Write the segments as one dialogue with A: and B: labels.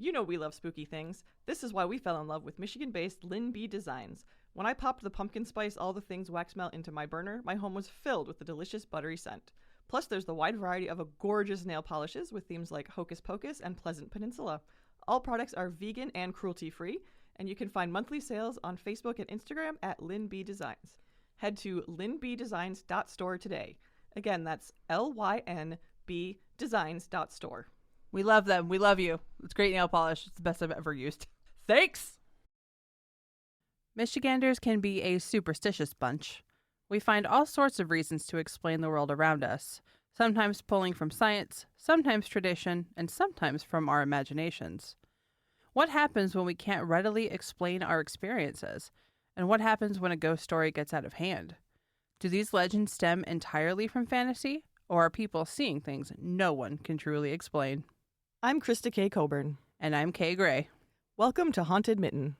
A: You know we love spooky things. This is why we fell in love with Michigan-based Lyn B Designs. When I popped the pumpkin spice all the things wax melt into my burner, my home was filled with the delicious buttery scent. Plus, there's the wide variety of gorgeous nail polishes with themes like Hocus Pocus and Pleasant Peninsula. All products are vegan and cruelty-free, and you can find monthly sales on Facebook and Instagram at Lyn B Designs. Head to Lynbdesigns.store today. Again, that's LYNB Designs.store.
B: We love them. We love you. It's great nail polish. It's the best I've ever used. Thanks! Michiganders can be a superstitious bunch. We find all sorts of reasons to explain the world around us, sometimes pulling from science, sometimes tradition, and sometimes from our imaginations. What happens when we can't readily explain our experiences? And what happens when a ghost story gets out of hand? Do these legends stem entirely from fantasy, or are people seeing things no one can truly explain?
A: I'm Krista K. Coburn.
B: And I'm Kay Gray.
A: Welcome to Haunted Mitten.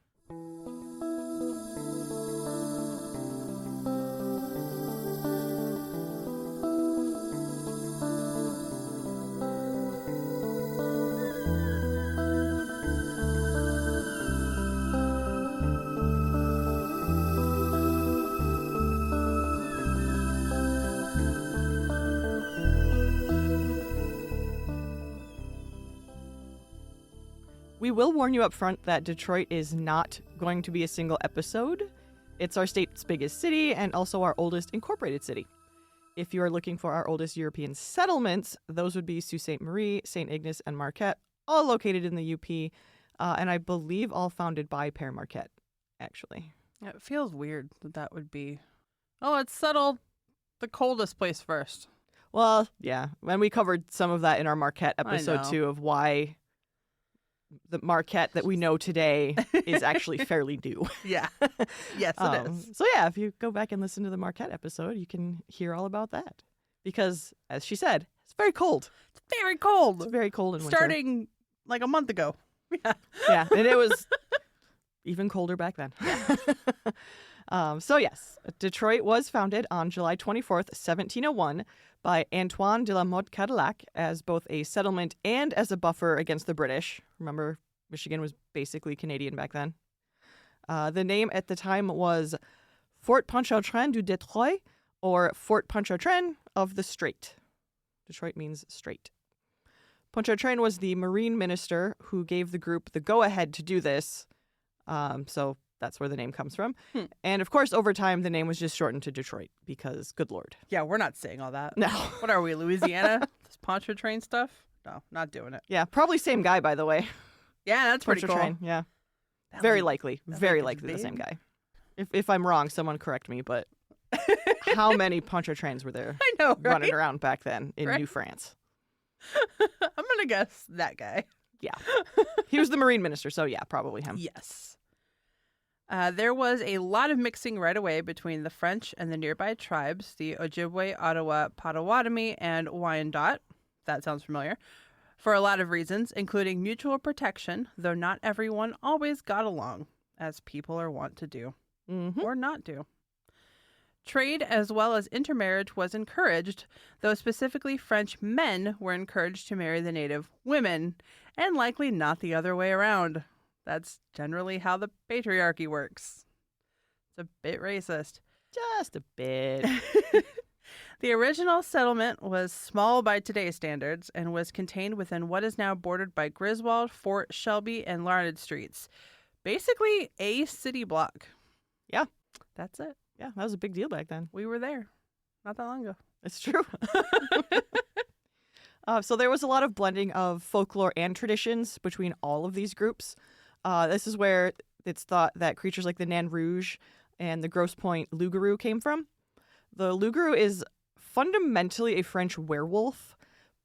A: We will warn you up front that Detroit is not going to be a single episode. It's our state's biggest city and also our oldest incorporated city. If you are looking for our oldest European settlements, those would be Sault Ste. Marie, St. Ignace, and Marquette, all located in the UP, and I believe all founded by Père Marquette, actually.
B: It feels weird that would be... Oh, let's settle the coldest place first.
A: Well, yeah. And we covered some of that in our Marquette episode, too, of why the Marquette that we know today is actually fairly new.
B: Yeah. Yes, it is.
A: So yeah, if you go back and listen to the Marquette episode, you can hear all about that. Because, as she said, it's very cold.
B: It's very cold.
A: It's very cold in winter.
B: Starting like a month ago. Yeah.
A: Yeah, and it was even colder back then. So yes, Detroit was founded on July 24th, 1701 by Antoine de la Motte Cadillac as both a settlement and as a buffer against the British. Remember, Michigan was basically Canadian back then. The name at the time was Fort Pontchartrain du Detroit, or Fort Pontchartrain of the Strait. Detroit means strait. Pontchartrain was the marine minister who gave the group the go-ahead to do this. So that's where the name comes from. And of course, over time, the name was just shortened to Detroit because, good Lord.
B: Yeah, we're not saying all that.
A: No.
B: What are we, Louisiana? This Pontchartrain stuff? No, not doing it.
A: Yeah, probably same guy, by the way.
B: Yeah, that's pretty cool.
A: Pontchartrain, yeah. Very likely the same guy. If I'm wrong, someone correct me, but how many Pontchartrains were there
B: I know, right?
A: running around back then in New France?
B: I'm going to guess that guy.
A: Yeah. He was the marine minister, so yeah, probably him.
B: Yes. There was a lot of mixing right away between the French and the nearby tribes, the Ojibwe, Ottawa, Potawatomi, and Wyandot. That sounds familiar. For a lot of reasons, including mutual protection, though not everyone always got along, as people are wont to do, or not do. Trade as well as intermarriage was encouraged, though specifically French men were encouraged to marry the native women, and likely not the other way around. That's generally how the patriarchy works. It's a bit racist.
A: Just a bit.
B: The original settlement was small by today's standards and was contained within what is now bordered by Griswold, Fort Shelby, and Larned streets. Basically, a city block.
A: Yeah.
B: That's it.
A: Yeah, that was a big deal back then.
B: We were there not that long ago.
A: It's true. So there was a lot of blending of folklore and traditions between all of these groups. This is where it's thought that creatures like the Nain Rouge and the Grosse Pointe loup-garou came from. The loup-garou is fundamentally a French werewolf,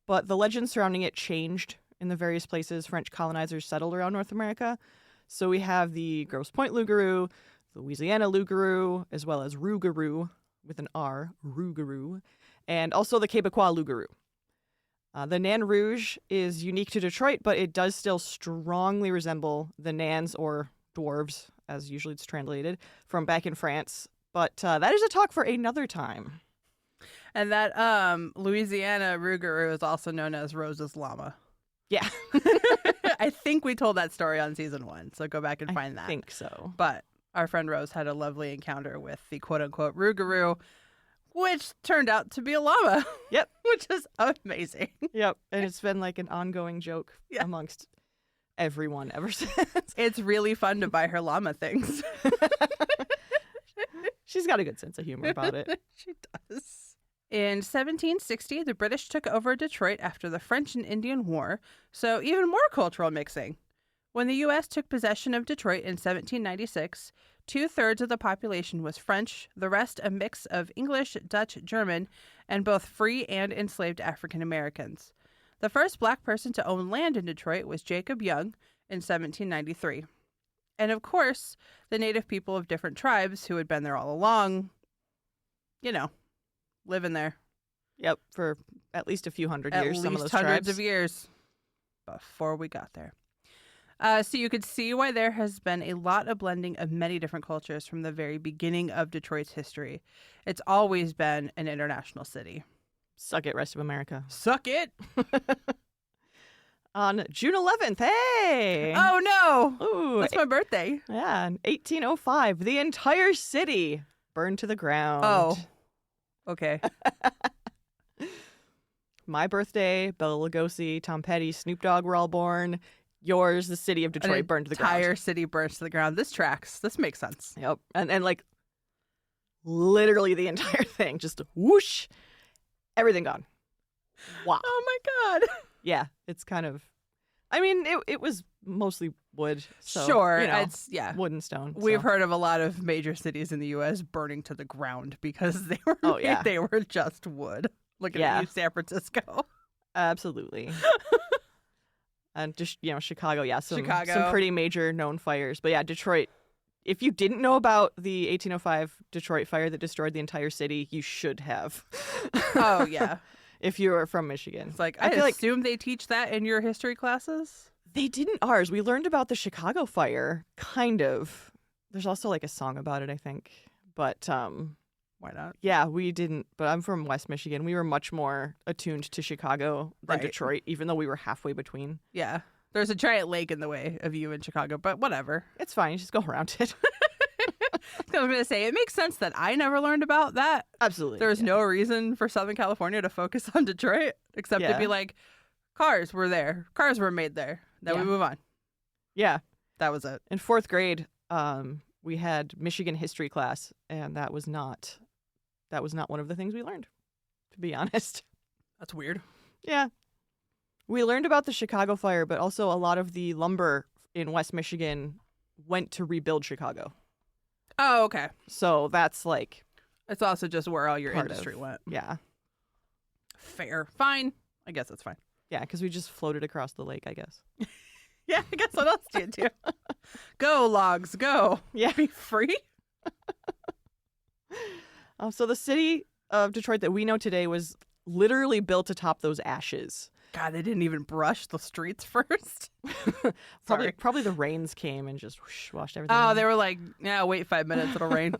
A: but the legends surrounding it changed in the various places French colonizers settled around North America. So we have the Grosse Pointe loup-garou, the Louisiana loup-garou, as well as rougarou, with an R, rougarou, and also the Quebecois loup-garou. The Nain Rouge is unique to Detroit, but it does still strongly resemble the Nains, or dwarves, as usually it's translated, from back in France. But that is a talk for another time.
B: And that Louisiana rougarou is also known as Rose's llama.
A: Yeah.
B: I think we told that story on season 1, so go back and find that.
A: I think so.
B: But our friend Rose had a lovely encounter with the quote-unquote Rougarou, which turned out to be a llama.
A: Yep.
B: Which is amazing.
A: Yep. And it's been like an ongoing joke amongst everyone ever since.
B: It's really fun to buy her llama things.
A: She's got a good sense of humor about it.
B: She does. In 1760, the British took over Detroit after the French and Indian War, so even more cultural mixing. When the U.S. took possession of Detroit in 1796, 2/3 of the population was French, the rest a mix of English, Dutch, German, and both free and enslaved African Americans. The first black person to own land in Detroit was Jacob Young in 1793. And of course, the native people of different tribes who had been there all along, living there.
A: Yep, for at least a few hundred years.
B: At
A: some of
B: least
A: those
B: hundreds
A: tribes.
B: of years before we got there. So you could see why there has been a lot of blending of many different cultures from the very beginning of Detroit's history. It's always been an international city.
A: Suck it, rest of America.
B: Suck it!
A: On June 11th, hey!
B: Oh no!
A: Ooh,
B: That's my birthday.
A: yeah, in 1805, the entire city burned to the ground.
B: Oh. Okay.
A: My birthday, Bela Lugosi, Tom Petty, Snoop Dogg were all born. Yours, the city of Detroit, burned to the ground.
B: Entire city burns to the ground. This tracks. This makes sense.
A: Yep. And like literally the entire thing, just whoosh, everything gone. Wow.
B: Oh my God.
A: Yeah, it's kind of, I mean, it was mostly wood. So,
B: Sure.
A: it's wood and stone.
B: We've
A: so.
B: heard of a lot of major cities in the U.S. burning to the ground because they were they were just wood. Looking at you, San Francisco.
A: Absolutely. And just, Chicago, some
B: Chicago.
A: pretty major known fires. But yeah, Detroit, if you didn't know about the 1805 Detroit fire that destroyed the entire city, you should have.
B: Oh, yeah.
A: If you were from Michigan.
B: It's like, I assume they teach that in your history classes?
A: They didn't ours. We learned about the Chicago fire, kind of. There's also like a song about it, I think. But
B: why not?
A: Yeah, we didn't. But I'm from West Michigan. We were much more attuned to Chicago than Detroit, even though we were halfway between.
B: Yeah. There's a giant lake in the way of you in Chicago, but whatever.
A: It's fine. You just go around it.
B: I was going to say, it makes sense that I never learned about that.
A: Absolutely.
B: There was no reason for Southern California to focus on Detroit, except to be like, cars were there. Cars were made there. Then we move on.
A: Yeah.
B: That was it.
A: In 4th grade, we had Michigan history class, and that was not one of the things we learned, to be honest.
B: That's weird.
A: Yeah. We learned about the Chicago fire, but also a lot of the lumber in West Michigan went to rebuild Chicago.
B: Oh, okay.
A: So that's like...
B: It's also just where all your industry went.
A: Yeah.
B: Fair. Fine. I guess that's fine.
A: Yeah, because we just floated across the lake, I guess.
B: Yeah, I guess what else do you do? Go, logs, go.
A: Yeah.
B: Be free.
A: So the city of Detroit that we know today was literally built atop those ashes.
B: God, they didn't even brush the streets first.
A: Probably the rains came and just whoosh, washed everything.
B: Oh,
A: out.
B: they were like, yeah, wait 5 minutes, it'll rain.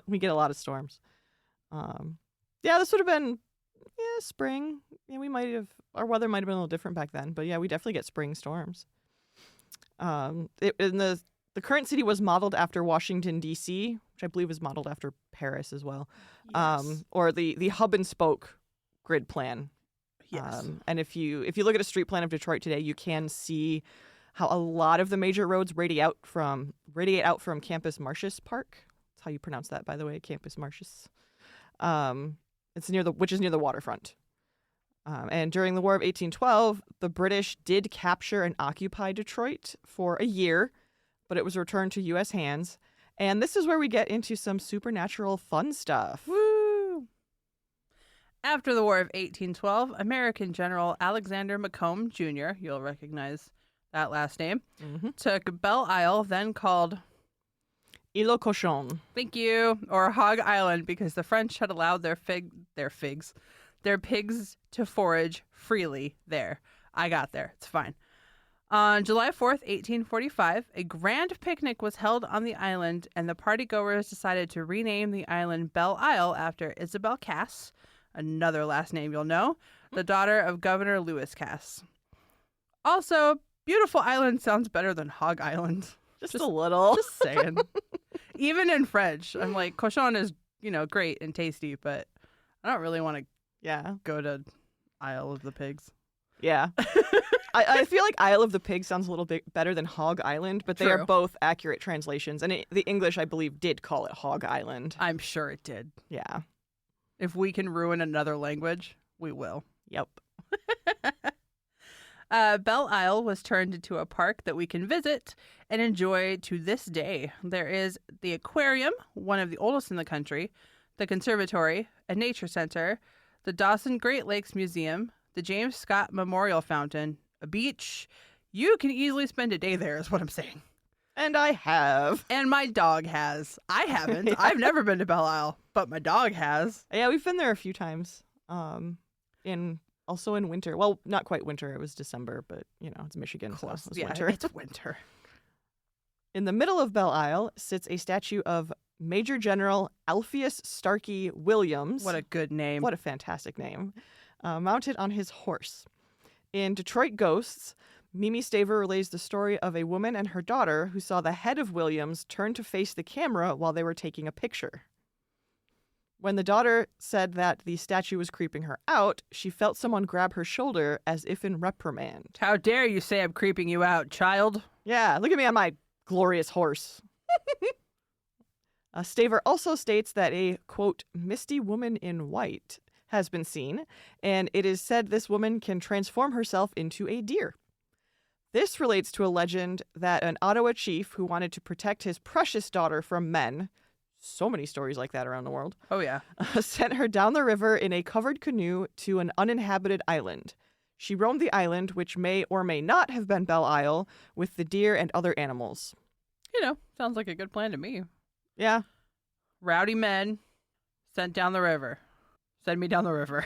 A: We get a lot of storms. Yeah, this would have been spring. Yeah, our weather might have been a little different back then, but yeah, we definitely get spring storms. The current city was modeled after Washington, D.C., which I believe is modeled after Paris as well.
B: Yes.
A: Or the hub and spoke grid plan.
B: Yes.
A: And if you look at a street plan of Detroit today, you can see how a lot of the major roads radiate out from Campus Martius Park. That's how you pronounce that, by the way, Campus Martius. Which is near the waterfront. And during the War of 1812, the British did capture and occupy Detroit for a year, but it was returned to U.S. hands. And this is where we get into some supernatural fun stuff.
B: Woo! After the War of 1812, American General Alexander Macomb Jr., you'll recognize that last name, took Belle Isle, then called
A: Île aux Cochons.
B: Thank you, or Hog Island, because the French had allowed their pigs to forage freely there. I got there. It's fine. On July 4th, 1845, a grand picnic was held on the island, and the partygoers decided to rename the island Belle Isle after Isabel Cass, another last name you'll know, the daughter of Governor Lewis Cass. Also, Beautiful Island sounds better than Hog Island.
A: Just a little.
B: Just saying. Even in French, I'm like, cochon is, great and tasty, but I don't really want to go to Isle of the Pigs.
A: Yeah. I feel like Isle of the Pigs sounds a little bit better than Hog Island, but they are both accurate translations. And the English, I believe, did call it Hog Island.
B: I'm sure it did.
A: Yeah.
B: If we can ruin another language, we will.
A: Yep.
B: Belle Isle was turned into a park that we can visit and enjoy to this day. There is the aquarium, one of the oldest in the country, the conservatory, a nature center, the Dawson Great Lakes Museum, the James Scott Memorial Fountain, a beach. You can easily spend a day there, is what I'm saying.
A: And I have.
B: And my dog has. I haven't. Yeah. I've never been to Belle Isle, but my dog has.
A: Yeah, we've been there a few times. Also in winter. Well, not quite winter. It was December, but, it's Michigan, so it's winter.
B: It's winter.
A: In the middle of Belle Isle sits a statue of Major General Alpheus Starkey Williams.
B: What a good name.
A: What a fantastic name. Mounted on his horse. In Detroit Ghosts, Mimi Staver relays the story of a woman and her daughter who saw the head of Williams turn to face the camera while they were taking a picture. When the daughter said that the statue was creeping her out, she felt someone grab her shoulder as if in reprimand.
B: How dare you say I'm creeping you out, child?
A: Yeah, look at me on my glorious horse. Staver also states that a, quote, misty woman in white has been seen, and it is said this woman can transform herself into a deer. This relates to a legend that an Ottawa chief who wanted to protect his precious daughter from men, so many stories like that around the world.
B: Oh, yeah.
A: Sent her down the river in a covered canoe to an uninhabited island. She roamed the island, which may or may not have been Belle Isle, with the deer and other animals.
B: Sounds like a good plan to me.
A: Yeah.
B: Rowdy men sent down the river. Send me down the river.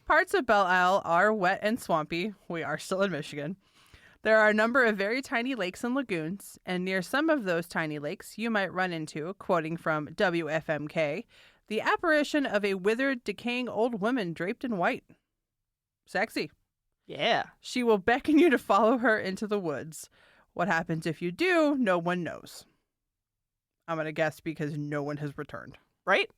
B: Parts of Belle Isle are wet and swampy. We are still in Michigan. There are a number of very tiny lakes and lagoons, and near some of those tiny lakes, you might run into, quoting from WFMK, the apparition of a withered, decaying old woman draped in white. Sexy.
A: Yeah.
B: She will beckon you to follow her into the woods. What happens if you do, no one knows. I'm going to guess because no one has returned.
A: Right?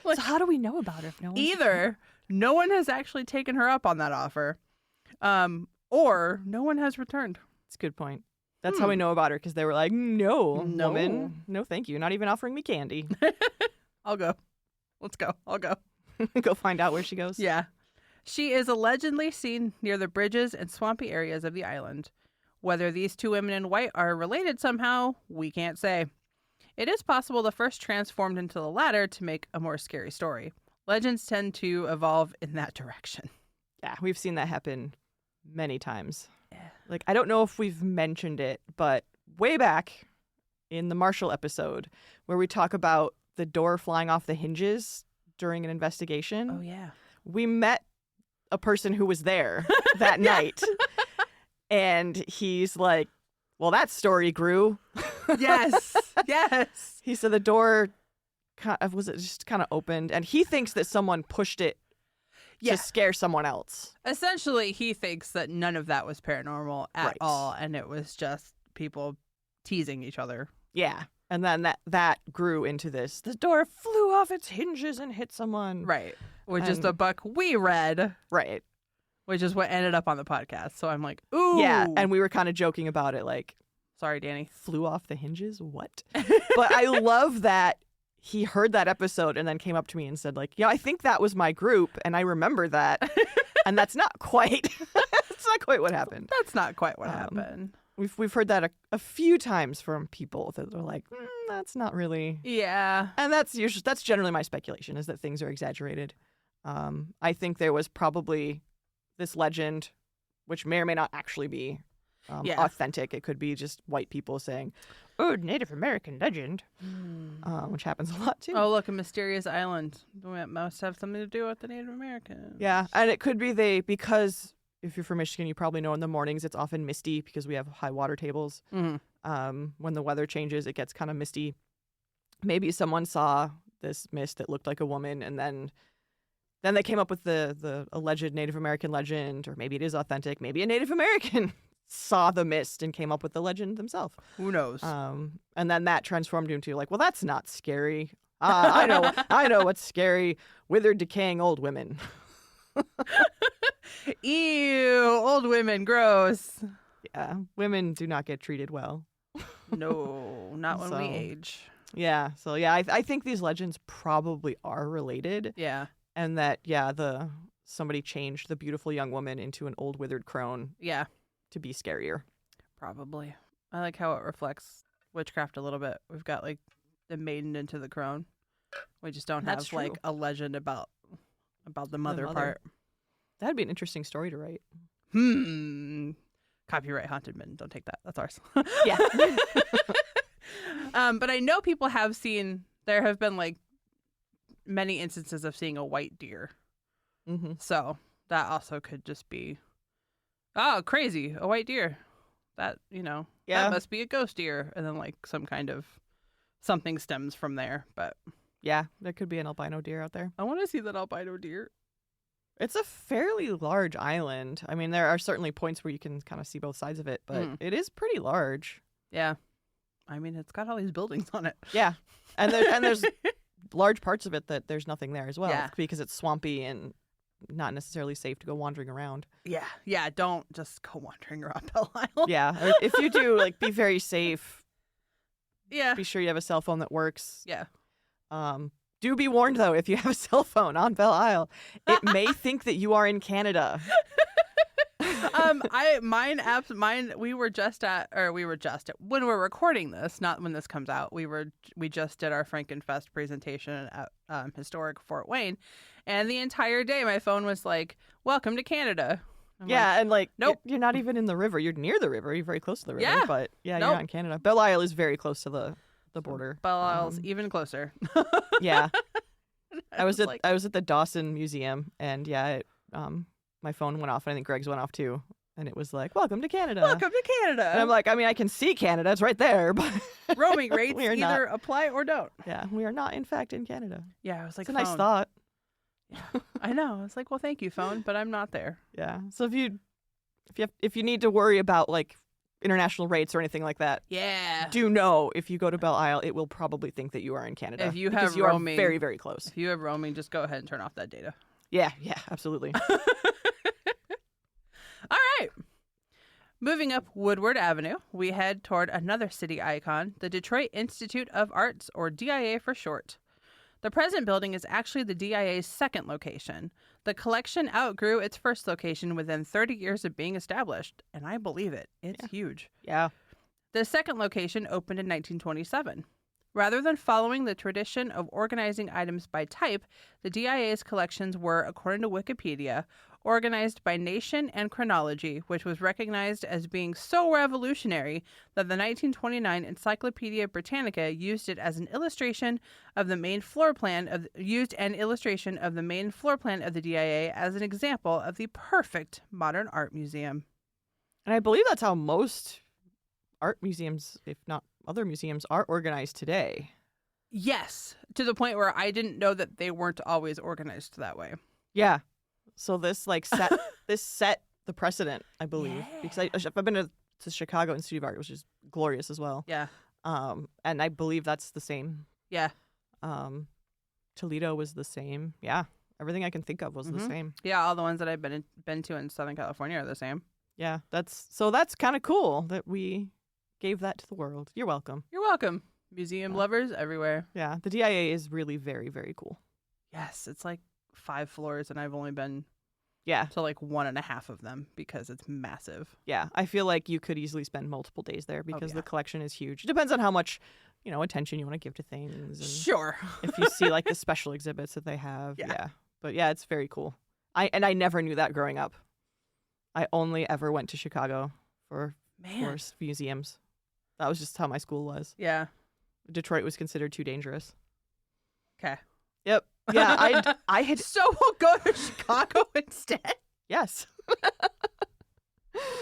A: So how do we know about her if no one?
B: Either no one has actually taken her up on that offer, or no one has returned.
A: That's a good point. That's how we know about her, because they were like, no,
B: No.
A: woman. No, thank you. Not even offering me candy.
B: I'll go. Let's go. I'll go.
A: Go find out where she goes.
B: Yeah. She is allegedly seen near the bridges and swampy areas of the island. Whether these two women in white are related somehow, we can't say. It is possible the first transformed into the latter to make a more scary story. Legends tend to evolve in that direction.
A: Yeah, we've seen that happen many times.
B: Yeah.
A: Like, I don't know if we've mentioned it, but way back in the Marshall episode, where we talk about the door flying off the hinges during an investigation.
B: Oh, yeah.
A: We met a person who was there that night. And he's like, well, that story grew.
B: Yes. Yes.
A: He said the door just kind of opened, and he thinks that someone pushed it to scare someone else.
B: Essentially, he thinks that none of that was paranormal at all, and it was just people teasing each other.
A: Yeah. And then that grew into this. The door flew off its hinges and hit someone.
B: Right. Which is the book we read.
A: Right.
B: Which is what ended up on the podcast. So I'm like, ooh.
A: Yeah. And we were kind of joking about it, like,
B: sorry, Danny.
A: Flew off the hinges? What? But I love that he heard that episode and then came up to me and said, like, yeah, I think that was my group, and I remember that. And that's not quite what happened.
B: That's not quite what happened.
A: We've heard that a few times from people that are like, that's not really.
B: Yeah.
A: And that's generally my speculation, is that things are exaggerated. I think there was probably this legend, which may or may not actually be authentic. It could be just white people saying, oh, Native American legend, which happens a lot too.
B: Oh, look, a mysterious island. That must have something to do with the Native Americans.
A: Yeah, and it could be because if you're from Michigan, you probably know in the mornings it's often misty because we have high water tables. Mm-hmm. When the weather changes, it gets kind of misty. Maybe someone saw this mist that looked like a woman and then Then they came up with the alleged Native American legend, or maybe it is authentic. Maybe a Native American saw the mist and came up with the legend themselves.
B: Who knows?
A: And then that transformed into like, well, that's not scary. I know what's scary. Withered, decaying old women.
B: Ew, old women, gross.
A: Yeah, women do not get treated well.
B: No, not when we
A: So-
B: age.
A: Yeah, so yeah, I think these legends probably are related,
B: Yeah,
A: and that somebody changed the beautiful young woman into an old withered crone
B: yeah,
A: to be scarier.
B: probably. I like how it reflects witchcraft a little bit. We've got like the maiden into the crone. We just don't
A: That's
B: have like
A: true.
B: a legend about the mother part.
A: That'd be an interesting story to write.
B: Copyright Haunted Men. Don't take that. That's ours.
A: Yeah.
B: But I know people have seen. There have been like many instances of seeing a white deer.
A: Mm-hmm.
B: So that also could just be, oh, crazy, a white deer. That,
A: Yeah.
B: that must be a ghost deer. And then like some kind of something stems from there. But
A: Yeah, there could be an albino deer out there.
B: I want to see that albino deer.
A: It's a fairly large island. I mean, there are certainly points where you can kind of see both sides of it, but it is pretty large.
B: Yeah. I mean, it's got all these buildings on it.
A: Yeah, and there's large parts of it that there's nothing there as well,
B: Yeah.
A: because it's swampy and not necessarily safe to go wandering around.
B: Yeah. Yeah. Don't just go wandering around Belle Isle.
A: Yeah, or if you do, like, be very safe.
B: Yeah.
A: Be sure you have a cell phone that works.
B: Yeah.
A: Do be warned, though, if you have a cell phone on Belle Isle, it may think that you are in Canada.
B: We were just at when we're recording this, not when this comes out. We just did our Frankenfest presentation at historic Fort Wayne, and the entire day my phone was like, "Welcome to Canada." I'm
A: Yeah, and like,
B: nope.
A: you're not even in the river. You're near the river. You're very close to the river.
B: Yeah.
A: But yeah,
B: Nope.
A: you're not in Canada. Belle Isle is very close to the border.
B: Belle Isle's even closer.
A: Yeah. I was
B: like,
A: at the Dawson Museum, and my phone went off, and I think Greg's went off too, and it was like, "Welcome to Canada."
B: "Welcome to Canada."
A: And I'm like, I mean, I can see Canada; it's right there, but
B: Roaming rates
A: We are
B: either apply or don't.
A: yeah, we are not, in fact, in Canada.
B: Yeah, I was like,
A: It's a nice
B: phone.
A: thought.
B: I know. I was like, well, thank you, phone, but I'm not there.
A: Yeah. So if you need to worry about like international rates or anything like that,
B: Yeah.
A: do know if you go to Belle Isle, it will probably think that you are in Canada.
B: If you
A: because
B: have
A: you
B: roaming-
A: are very, very close.
B: If you have roaming, just go ahead and turn off that data.
A: Yeah, absolutely.
B: All right. Moving up Woodward Avenue, we head toward another city icon, the Detroit Institute of Arts, or DIA for short. The present building is actually the DIA's second location. The collection outgrew its first location within 30 years of being established, and I believe it. It's huge.
A: Yeah.
B: The second location opened in 1927. Rather than following the tradition of organizing items by type, the DIA's collections were, according to Wikipedia, organized by nation and chronology, which was recognized as being so revolutionary that the 1929 Encyclopedia Britannica used an illustration of the main floor plan of the DIA as an example of the perfect modern art museum.
A: And I believe that's how most art museums, if not other museums, are organized today.
B: Yes, to the point where I didn't know that they weren't always organized that way.
A: Yeah. So this set the precedent, I believe, because I've been to Chicago Institute of Art, which is glorious as well.
B: Yeah.
A: And I believe that's the same.
B: Yeah.
A: Toledo was the same. Yeah. Everything I can think of was the same.
B: Yeah, all the ones that I've been to in Southern California are the same.
A: Yeah. That's kind of cool that we gave that to the world. You're welcome.
B: You're welcome. Museum lovers everywhere.
A: Yeah. The DIA is really very, very cool.
B: Yes, it's like 5 floors, and I've only been
A: Yeah.
B: to like 1.5 of them because it's massive.
A: Yeah. I feel like you could easily spend multiple days there because
B: yeah.
A: the collection is huge. It depends on how much, attention you want to give to things. And
B: Sure.
A: if you see like the special exhibits that they have.
B: Yeah.
A: But yeah, it's very cool. I never knew that growing up. I only ever went to Chicago for museums. That was just how my school was.
B: Yeah.
A: Detroit was considered too dangerous.
B: Okay.
A: Yep. Yeah, I had
B: So we'll go to Chicago instead.
A: yes.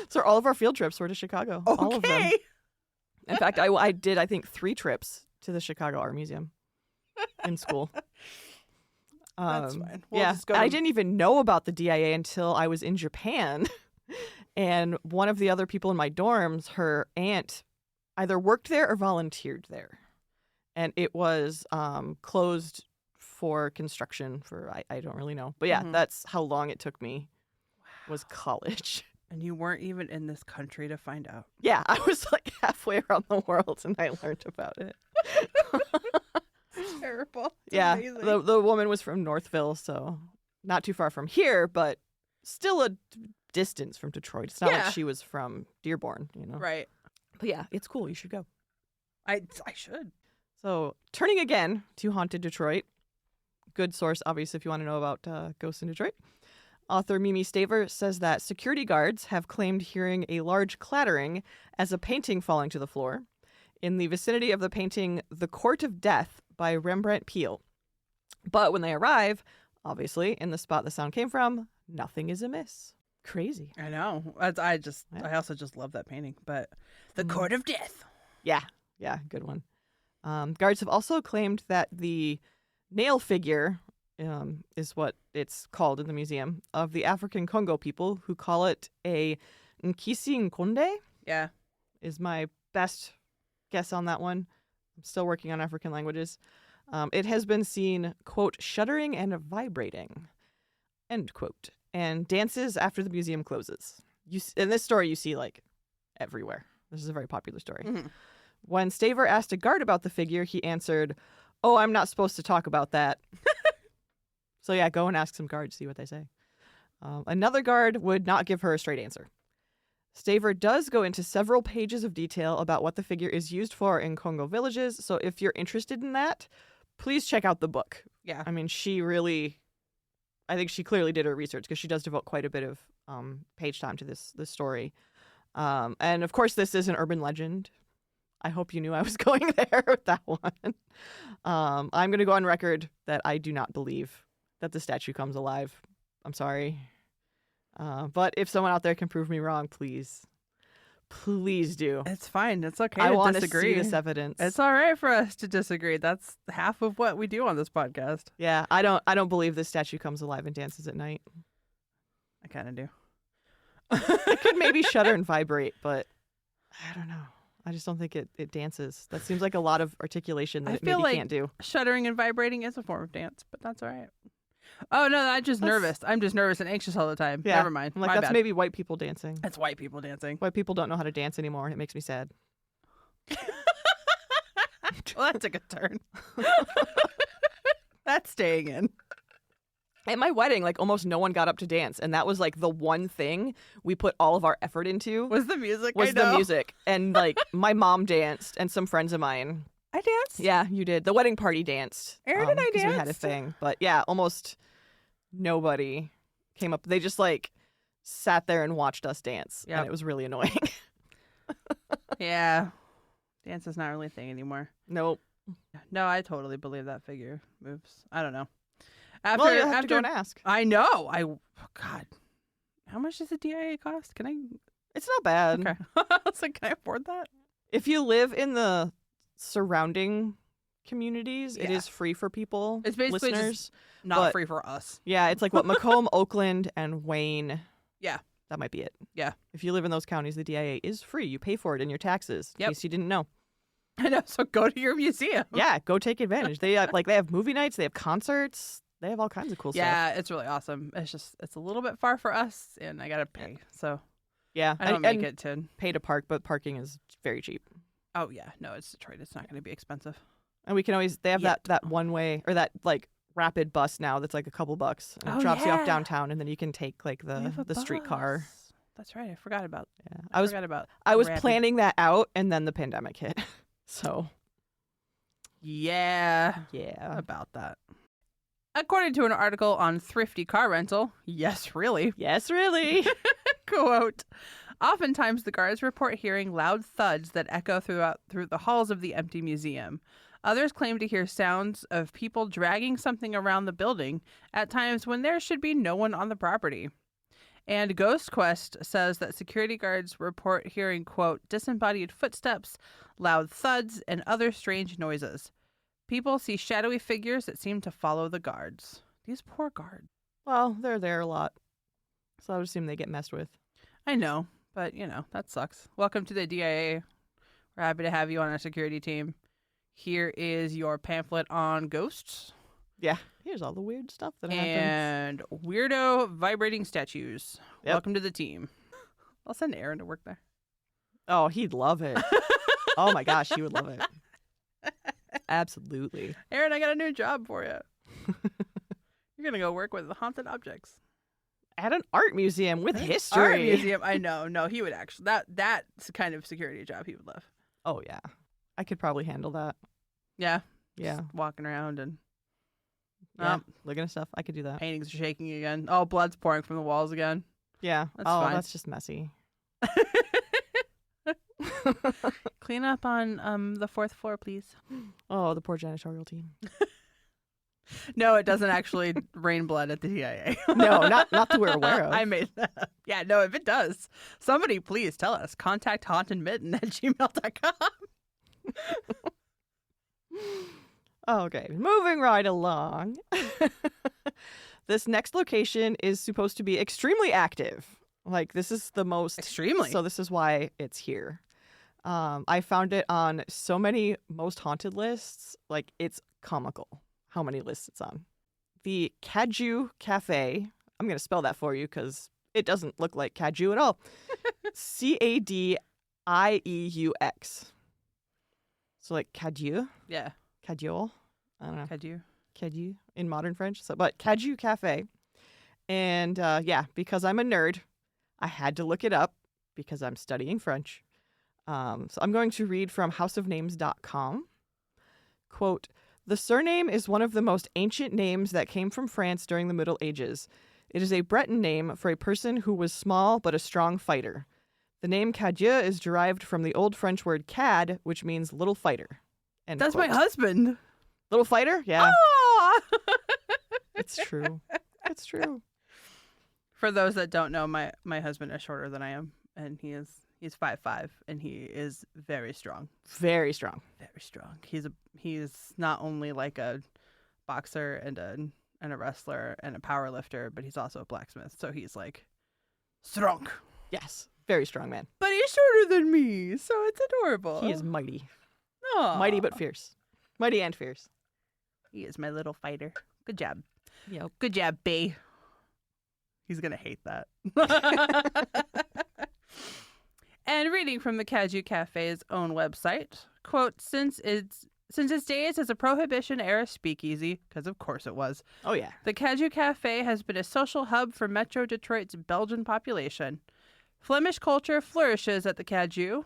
A: So all of our field trips were to Chicago. All of them.
B: Okay.
A: In fact, I did, I think, 3 trips to the Chicago Art Museum in school.
B: That's fine. We'll
A: Yeah,
B: just go
A: I
B: to-
A: didn't even know about the DIA until I was in Japan. And one of the other people in my dorms, her aunt, either worked there or volunteered there. And it was closed for construction for, I don't really know. But yeah,
B: Mhm.
A: that's how long it took me was college.
B: And you weren't even in this country to find out.
A: Yeah, I was like halfway around the world and I learned about it.
B: It's terrible. It's
A: Yeah,
B: amazing.
A: the woman was from Northville, so not too far from here, but still a distance from Detroit. It's not
B: Yeah.
A: like she was from Dearborn, you know?
B: Right.
A: But yeah, it's cool. You should go.
B: I should.
A: So, turning again to Haunted Detroit, good source, obviously, if you want to know about ghosts in Detroit. Author Mimi Staver says that security guards have claimed hearing a large clattering as a painting falling to the floor in the vicinity of the painting The Court of Death by Rembrandt Peale. But when they arrive, obviously, in the spot the sound came from, nothing is amiss. Crazy.
B: I know. I also just love that painting. But the
A: Mhm.
B: Court of Death.
A: Yeah, good one. Guards have also claimed that the nail figure is what it's called in the museum of the African Congo people who call it a Nkisi Nkonde
B: Yeah.
A: is my best guess on that one. I'm still working on African languages. It has been seen, quote, shuddering and vibrating, end quote, and dances after the museum closes. In this story, you see like everywhere. This is a very popular story.
B: Mhm.
A: When Staver asked a guard about the figure, he answered, "Oh, I'm not supposed to talk about that." So yeah, go and ask some guards, see what they say. Another guard would not give her a straight answer. Staver does go into several pages of detail about what the figure is used for in Congo villages, so if you're interested in that, please check out the book.
B: Yeah.
A: I mean, I think she clearly did her research because she does devote quite a bit of page time to this story. And of course, this is an urban legend. I hope you knew I was going there with that one. I'm going to go on record that I do not believe that the statue comes alive. I'm sorry. But if someone out there can prove me wrong, please do.
B: It's fine. It's okay
A: I
B: to
A: want to
B: disagree.
A: see this evidence.
B: It's all right for us to disagree. That's half of what we do on this podcast.
A: Yeah, I don't believe this statue comes alive and dances at night.
B: I kind of do.
A: It could maybe shudder and vibrate, but I don't know. I just don't think it dances. That seems like a lot of articulation that
B: I
A: it
B: feel
A: maybe
B: like
A: can't do.
B: Shuddering and vibrating is a form of dance, but that's all right. Oh, no, I'm just nervous. I'm just nervous and anxious all the time.
A: Yeah.
B: Never mind.
A: I'm like,
B: My
A: that's
B: bad.
A: maybe white people dancing.
B: That's white people dancing.
A: White people don't know how to dance anymore, and it makes me sad.
B: Well, that took a turn. That's staying in.
A: At my wedding, like almost no one got up to dance, and that was like the one thing we put all of our effort into
B: Was the music?
A: was
B: I know.
A: the music. And like my mom danced, and some friends of mine.
B: I danced.
A: Yeah, you did. The wedding party danced.
B: Aaron and I
A: 'cause we had a
B: danced.
A: thing, but yeah, almost nobody came up. They just like sat there and watched us dance,
B: Yep.
A: and it was really annoying.
B: Yeah. Dance is not really a thing anymore.
A: Nope.
B: No, I totally believe that figure moves. I don't know.
A: Well, you have to go and ask.
B: I know. God. How much does a DIA cost? Can I?
A: It's not bad.
B: Okay. I was like, can I afford that?
A: If you live in the surrounding communities, it
B: Yeah.
A: is free for people.
B: It's basically just
A: listeners.
B: Not
A: But-
B: free for us.
A: Yeah, it's like what Macomb, Oakland, and Wayne.
B: Yeah.
A: That might be it.
B: Yeah.
A: If you live in those counties, the DIA is free. You pay for it in your taxes. In
B: Yep.
A: case you didn't know.
B: I know. So go to your museum.
A: Yeah, go take advantage. They they have movie nights. They have concerts. They have all kinds of cool stuff.
B: Yeah, it's really awesome. It's a little bit far for us, and I gotta pay. So
A: Yeah,
B: I don't
A: and
B: make it to.
A: pay to park, but parking is very cheap.
B: Oh yeah, no, it's Detroit. It's not going to be expensive.
A: And we can always they have
B: Yet.
A: that one way or that like rapid bus now that's like a couple bucks. And it
B: Oh,
A: drops you off
B: yeah.
A: downtown, and then you can take like
B: We have a
A: the streetcar.
B: bus. That's right. I forgot about.
A: Yeah,
B: I forgot about.
A: I was
B: rapid.
A: planning that out, and then the pandemic hit. So
B: Yeah,
A: yeah,
B: about that. According to an article on Thrifty Car Rental, yes, really,
A: yes, really.
B: quote, oftentimes the guards report hearing loud thuds that echo through the halls of the empty museum. Others claim to hear sounds of people dragging something around the building at times when there should be no one on the property. And Ghost Quest says that security guards report hearing, quote, disembodied footsteps, loud thuds, and other strange noises. People see shadowy figures that seem to follow the guards. These poor guards.
A: Well, they're there a lot, so I would assume they get messed with.
B: I know, but, that sucks. Welcome to the DIA. We're happy to have you on our security team. Here is your pamphlet on ghosts.
A: Yeah, here's all the weird stuff that happens.
B: And weirdo vibrating statues.
A: Yep.
B: Welcome to the team. I'll send Aaron to work there.
A: Oh, he'd love it. Oh my gosh, he would love it. Absolutely.
B: Aaron, I got a new job for you. You're going to go work with the haunted objects.
A: At an art museum with history.
B: Art museum. I know. No, he would actually. That's kind of security job he would love.
A: Oh, yeah. I could probably handle that.
B: Yeah.
A: Yeah.
B: Just walking around and
A: looking at stuff. I could do that.
B: paintings are shaking again. Oh, blood's pouring from the walls again.
A: Yeah.
B: That's
A: fine.
B: fine.
A: That's just messy.
B: Clean up on the 4th floor, please.
A: Oh, the poor janitorial team.
B: No, it doesn't actually rain blood at the DIA.
A: No, not that we're aware of.
B: I made that up. Yeah, no, if it does, somebody please tell us. Contact hauntedmitten@gmail.com.
A: Okay, moving right along. This next location is supposed to be extremely active. Like, this is the most...
B: Extremely.
A: So this is why it's here. I found it on so many most haunted lists. Like, it's comical how many lists it's on. The Cadieux Cafe. I'm going to spell that for you because it doesn't look like Cadieux at all. Cadieux. So like Cadieux?
B: Yeah.
A: Cadieux? I don't know.
B: Cadieux.
A: Cadieux in modern French. So, but Cadieux Cafe. And yeah, because I'm a nerd, I had to look it up because I'm studying French. So I'm going to read from houseofnames.com. Quote, "The surname is one of the most ancient names that came from France during the Middle Ages. It is a Breton name for a person who was small but a strong fighter. The name Cadieux is derived from the old French word cad, which means little fighter." End
B: That's
A: quote.
B: my husband.
A: Little fighter? Yeah.
B: Oh!
A: It's true. It's true.
B: For those that don't know, my husband is shorter than I am, and he's 5'5", and he is very strong.
A: Very strong.
B: Very strong. He's not only like a boxer and a wrestler and a power lifter, but he's also a blacksmith. So he's like strong.
A: Yes. Very strong man.
B: But he's shorter than me, so it's adorable.
A: He is mighty.
B: Aw.
A: Mighty but fierce. Mighty and fierce.
B: He is my little fighter. Good job.
A: Yep.
B: Good job, B. He's going to hate that. And reading from the Cadieux Cafe's own website, quote, since its days as a Prohibition-era speakeasy, because of course it was,
A: Oh, yeah.
B: the Cadieux Cafe has been a social hub for Metro Detroit's Belgian population. Flemish culture flourishes at the Cadieux,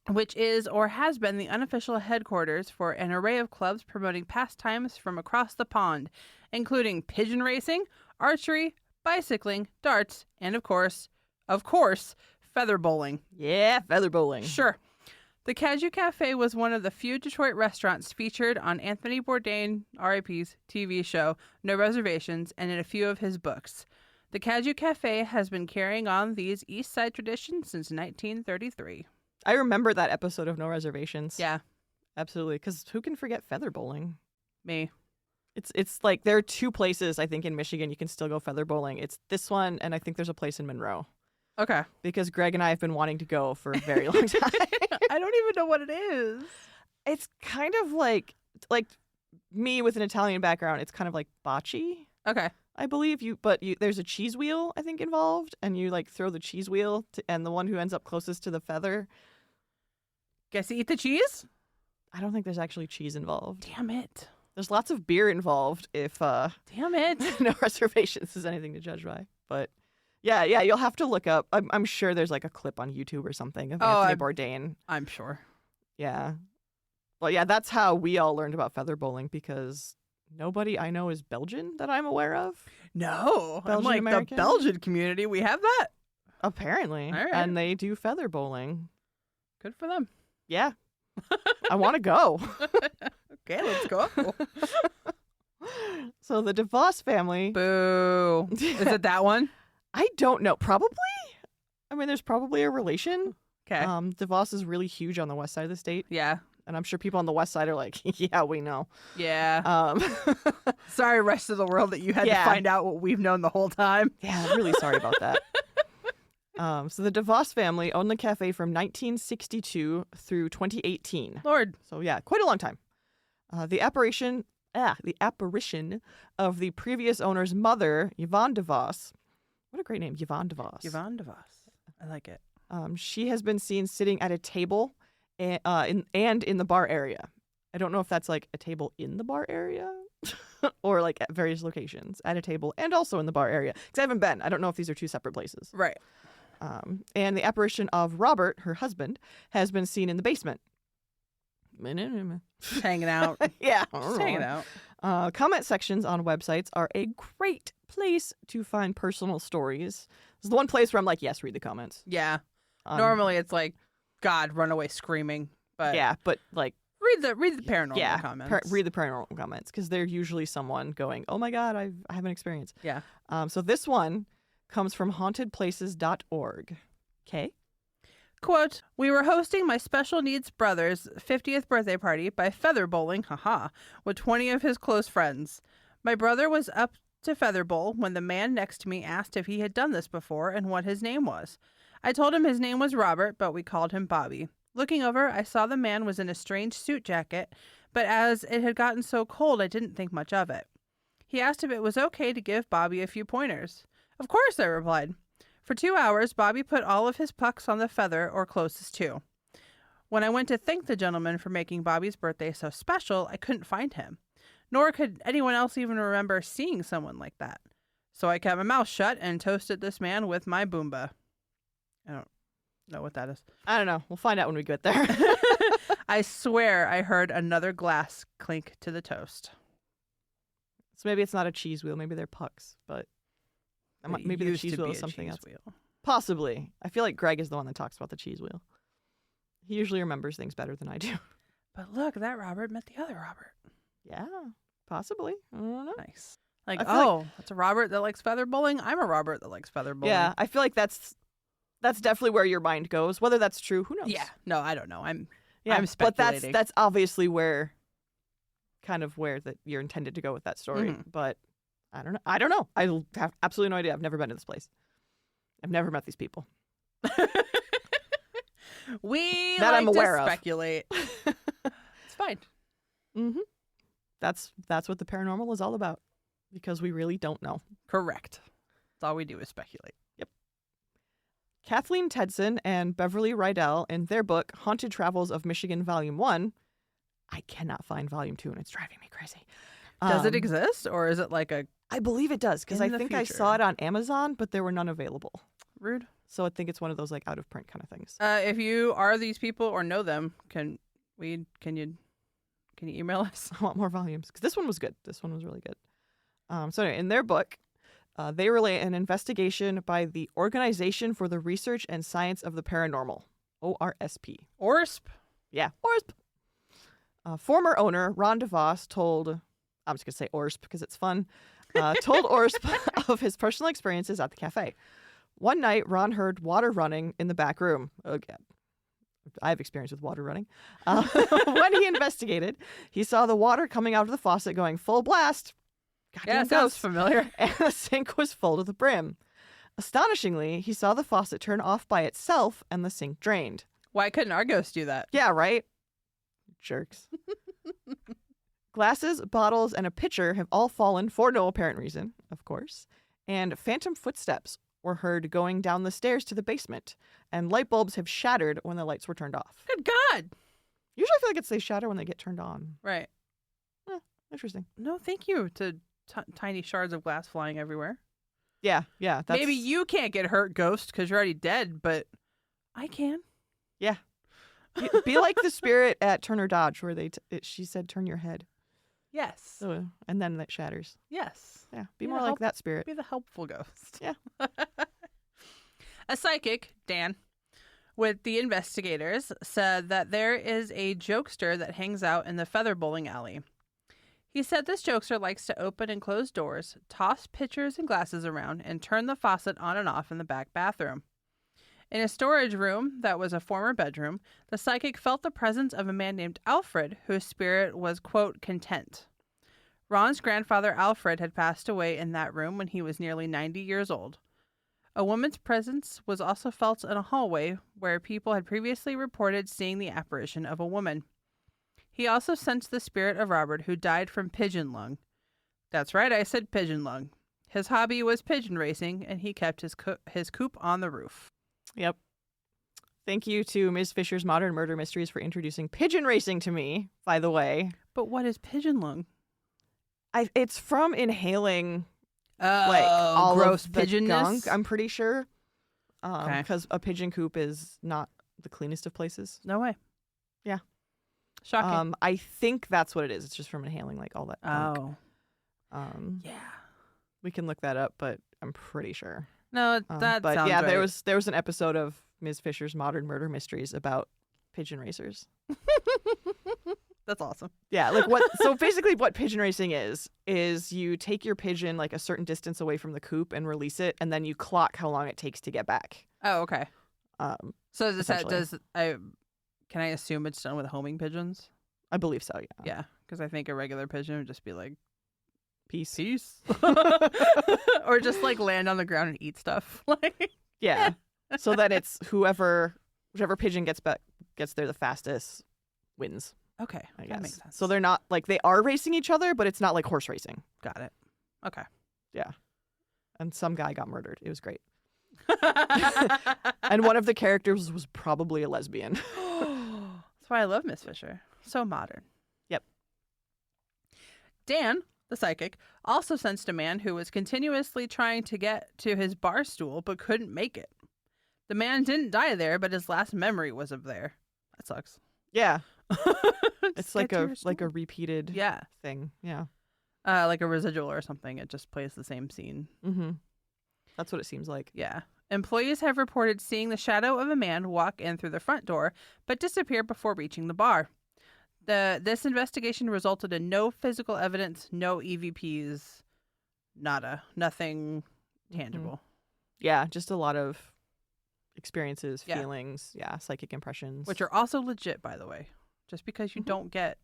B: which is or has been the unofficial headquarters for an array of clubs promoting pastimes from across the pond, including pigeon racing, archery, bicycling, darts, and of course, feather bowling.
A: Yeah, feather bowling.
B: Sure. The Cadieux Cafe was one of the few Detroit restaurants featured on Anthony Bourdain, RIP's TV show No Reservations, and in a few of his books. The Cadieux Cafe has been carrying on these East Side traditions since 1933.
A: I remember that episode of No Reservations.
B: Yeah,
A: Absolutely. Because who can forget feather bowling?
B: me.
A: It's like there are two places, I think, in Michigan you can still go feather bowling. It's this one, and I think there's a place in Monroe.
B: Okay.
A: Because Greg and I have been wanting to go for a very long time.
B: I don't even know what it is.
A: It's kind of like me with an Italian background. It's kind of like bocce,
B: Okay.
A: I believe. There's a cheese wheel, I think, involved, and you like throw the cheese wheel, and the one who ends up closest to the feather.
B: Guess you eat the cheese?
A: I don't think there's actually cheese involved.
B: Damn it.
A: There's lots of beer involved if
B: Damn it.
A: No Reservations is anything to judge by. But yeah, you'll have to look up. I'm sure there's like a clip on YouTube or something of Anthony Bourdain.
B: I'm sure.
A: Yeah. Well, yeah, that's how we all learned about feather bowling because nobody I know is Belgian that I'm aware of.
B: No.
A: Belgian
B: I'm like
A: American?
B: the Belgian community. We have that.
A: Apparently.
B: All right.
A: And they do feather bowling.
B: Good for them.
A: Yeah. I want to go.
B: Okay, let's go.
A: So the DeVos family.
B: Boo. Is it that one?
A: I don't know. Probably. I mean, there's probably a relation.
B: Okay.
A: DeVos is really huge on the west side of the state.
B: Yeah.
A: And I'm sure people on the west side are like, yeah, we know.
B: Yeah.
A: Sorry,
B: rest of the world, that you had to find out what we've known the whole time.
A: Yeah, I'm really sorry about that. So the DeVos family owned the cafe from 1962 through 2018.
B: Lord.
A: So yeah, quite a long time. The apparition of the previous owner's mother, Yvonne DeVos. What a great name, Yvonne DeVos.
B: Yvonne DeVos. I like it.
A: She has been seen sitting at a table and in the bar area. I don't know if that's like a table in the bar area or like at various locations at a table and also in the bar area. Because I haven't been. I don't know if these are two separate places.
B: Right.
A: And the apparition of Robert, her husband, has been seen in the basement.
B: Hanging out.
A: Yeah.
B: Just hanging out.
A: Comment sections on websites are a great place to find personal stories. This is the one place where I'm like, yes, read the comments.
B: Yeah. Normally it's like, God, run away screaming. But
A: yeah, but like
B: read the paranormal comments.
A: Read the paranormal comments because they're usually someone going, oh my God, I have an experience.
B: Yeah.
A: So this one comes from hauntedplaces.org. Okay.
B: Quote, we were hosting my special needs brother's 50th birthday party by feather bowling, with 20 of his close friends. My brother was up to feather bowl when the man next to me asked if he had done this before and what his name was. I told him his name was Robert, but we called him Bobby. Looking over, I saw the man was in a strange suit jacket, but as it had gotten so cold, I didn't think much of it. He asked if it was okay to give Bobby a few pointers. Of course, I replied. For 2 hours, Bobby put all of his pucks on the feather or closest to. When I went to thank the gentleman for making Bobby's birthday so special, I couldn't find him. Nor could anyone else even remember seeing someone like that. So I kept my mouth shut and toasted this man with my Boomba. I don't know what that is.
A: I don't know. We'll find out when we get there.
B: I swear I heard another glass clink to the toast.
A: So maybe it's not a cheese wheel. Maybe they're pucks, but maybe the cheese wheel is something else.
B: Wheel.
A: Possibly. I feel like Greg is the one that talks about the cheese wheel. He usually remembers things better than I do.
B: But look, that Robert met the other Robert.
A: Yeah, possibly. I don't know.
B: Nice. Like, that's a Robert that likes feather bowling. I'm a Robert that likes feather bowling.
A: Yeah, I feel like that's definitely where your mind goes. Whether that's true, who knows?
B: Yeah. No, I don't know. I'm
A: But
B: speculating.
A: that's obviously where that you're intended to go with that story.
B: Mm-hmm.
A: But I don't know. I have absolutely no idea. I've never been to this place. I've never met these people.
B: We
A: that
B: like
A: I'm aware
B: to
A: of.
B: Speculate. It's fine.
A: Mm-hmm. That's what the paranormal is all about. Because we really don't know.
B: Correct. That's all we do is speculate.
A: Yep. Kathleen Tedson and Beverly Rydell, in their book, Haunted Travels of Michigan, Volume 1, I cannot find Volume 2, and it's driving me crazy.
B: Does it exist, or is it like a...
A: I believe it does, because I think I saw it on Amazon, but there were none available.
B: Rude.
A: So I think it's one of those like out-of-print kind of things.
B: If you are these people or know them, can you email us?
A: I want more volumes, because this one was good. This one was really good. So anyway, in their book, they relay an investigation by the Organization for the Research and Science of the Paranormal, ORSP.
B: ORSP?
A: Yeah, ORSP. Former owner Ron DeVos told, I'm just going to say ORSP because it's fun, told ORSP of his personal experiences at the cafe. One night, Ron heard water running in the back room. Okay. I have experience with water running. When he investigated, he saw the water coming out of the faucet going full blast.
B: Yeah, sounds familiar.
A: And the sink was full to the brim. Astonishingly, he saw the faucet turn off by itself and the sink drained.
B: Why couldn't Argos do that?
A: Yeah, right? Jerks. Glasses, bottles, and a pitcher have all fallen for no apparent reason, of course. And phantom footsteps were heard going down the stairs to the basement. And light bulbs have shattered when the lights were turned off.
B: Good God.
A: Usually I feel like they shatter when they get turned on.
B: Right.
A: Interesting.
B: No, thank you to tiny shards of glass flying everywhere.
A: Yeah.
B: Maybe you can't get hurt, Ghost, because you're already dead, but I can.
A: Yeah. Be like the spirit at Turner Dodge where she said, turn your head.
B: Yes.
A: So, and then that shatters.
B: Yes.
A: Yeah. Be more like that spirit.
B: Be the helpful ghost.
A: Yeah.
B: A psychic, Dan, with the investigators, said that there is a jokester that hangs out in the feather bowling alley. He said this jokester likes to open and close doors, toss pitchers and glasses around, and turn the faucet on and off in the back bathroom. In a storage room that was a former bedroom, the psychic felt the presence of a man named Alfred, whose spirit was, quote, content. Ron's grandfather, Alfred, had passed away in that room when he was nearly 90 years old. A woman's presence was also felt in a hallway where people had previously reported seeing the apparition of a woman. He also sensed the spirit of Robert, who died from pigeon lung. That's right, I said pigeon lung. His hobby was pigeon racing, and he kept his coop on the roof.
A: Yep. Thank you to Ms. Fisher's Modern Murder Mysteries for introducing pigeon racing to me, by the way.
B: But what is pigeon lung?
A: It's from inhaling all
B: gross
A: of the
B: pigeonness?
A: gunk, I'm pretty sure.
B: Okay.
A: Because a pigeon coop is not the cleanest of places.
B: No way.
A: Yeah.
B: Shocking.
A: I think that's what it is. It's just from inhaling all that gunk.
B: Oh. Yeah.
A: We can look that up, but I'm pretty sure.
B: No, that
A: but
B: sounds
A: yeah,
B: right.
A: there was an episode of Ms. Fisher's Modern Murder Mysteries about pigeon racers.
B: That's awesome.
A: Yeah, so basically what pigeon racing is you take your pigeon like a certain distance away from the coop and release it, and then you clock how long it takes to get back.
B: Oh, okay. So
A: essentially.
B: Can I assume it's done with homing pigeons?
A: I believe so, yeah.
B: Yeah, because I think a regular pigeon would just be like,
A: Peace.
B: or just like land on the ground and eat stuff. Like,
A: yeah. So that it's whichever pigeon gets there the fastest wins.
B: Okay,
A: I guess.
B: that makes sense.
A: So they're not like they are racing each other, but it's not like horse racing.
B: Got it. Okay.
A: Yeah. And some guy got murdered. It was great. And one of the characters was probably a lesbian.
B: That's why I love Miss Fisher. So modern.
A: Yep.
B: Dan, the psychic, also sensed a man who was continuously trying to get to his bar stool but couldn't make it. The man didn't die there, but his last memory was of there. That sucks.
A: Yeah. It's like
B: get to your stool.
A: a repeated thing. Yeah.
B: Like a residual or something. It just plays the same scene.
A: Mm-hmm. That's what it seems like.
B: Yeah. Employees have reported seeing the shadow of a man walk in through the front door, but disappear before reaching the bar. This investigation resulted in no physical evidence, no EVPs, nada, nothing tangible.
A: Mm-hmm. Yeah, just a lot of experiences, feelings, psychic impressions.
B: Which are also legit, by the way. Just because you don't get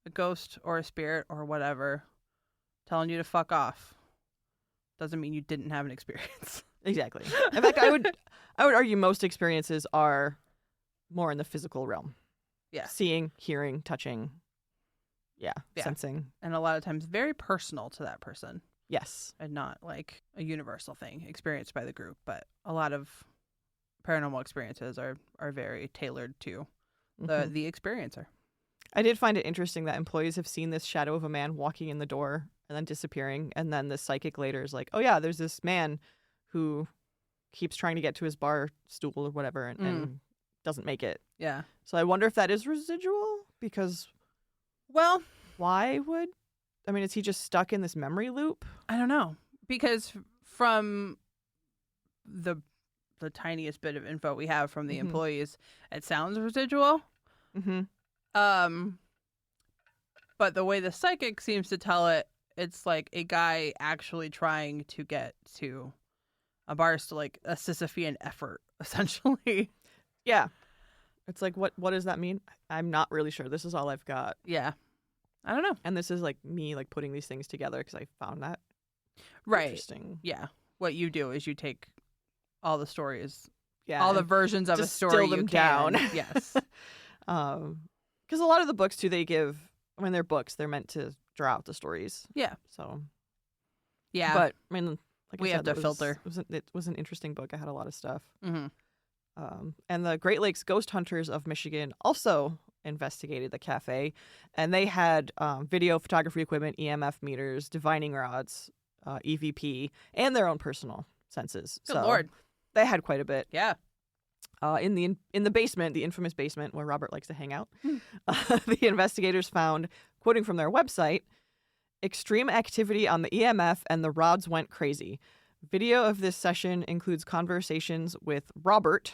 B: a ghost or a spirit or whatever telling you to fuck off doesn't mean you didn't have an experience.
A: Exactly. In fact, I would argue most experiences are more in the physical realm.
B: Yeah.
A: Seeing, hearing, touching. Yeah. Sensing.
B: And a lot of times very personal to that person.
A: Yes.
B: And not like a universal thing experienced by the group. But a lot of paranormal experiences are very tailored to the experiencer.
A: I did find it interesting that employees have seen this shadow of a man walking in the door and then disappearing. And then the psychic later is like, oh, yeah, there's this man who keeps trying to get to his bar stool or whatever and doesn't make it.
B: Yeah.
A: So I wonder if that is residual because,
B: well,
A: why would? I mean, is he just stuck in this memory loop?
B: I don't know. Because from the tiniest bit of info we have from the employees, it sounds residual.
A: Mm-hmm.
B: But the way the psychic seems to tell it, it's like a guy actually trying to get to a bar, to like a Sisyphean effort, essentially.
A: Yeah. It's like, what does that mean? I'm not really sure. This is all I've got.
B: Yeah. I don't know.
A: And this is like me like putting these things together because I found that interesting.
B: Yeah. What you do is you take all the stories,
A: yeah,
B: all the versions of a story
A: them
B: you
A: down.
B: Can. Yes.
A: Because a lot of the books too, they give, when they're books, they're meant to draw out the stories.
B: Yeah.
A: So.
B: Yeah.
A: But I mean, like
B: we
A: I said,
B: have to filter.
A: It was an interesting book. I had a lot of stuff.
B: Mm-hmm.
A: And the Great Lakes Ghost Hunters of Michigan also investigated the cafe, and they had video photography equipment, EMF meters, divining rods, EVP, and their own personal senses.
B: Good Lord.
A: They had quite a bit.
B: Yeah.
A: In the basement, the infamous basement where Robert likes to hang out, the investigators found, quoting from their website, extreme activity on the EMF and the rods went crazy. Video of this session includes conversations with Robert,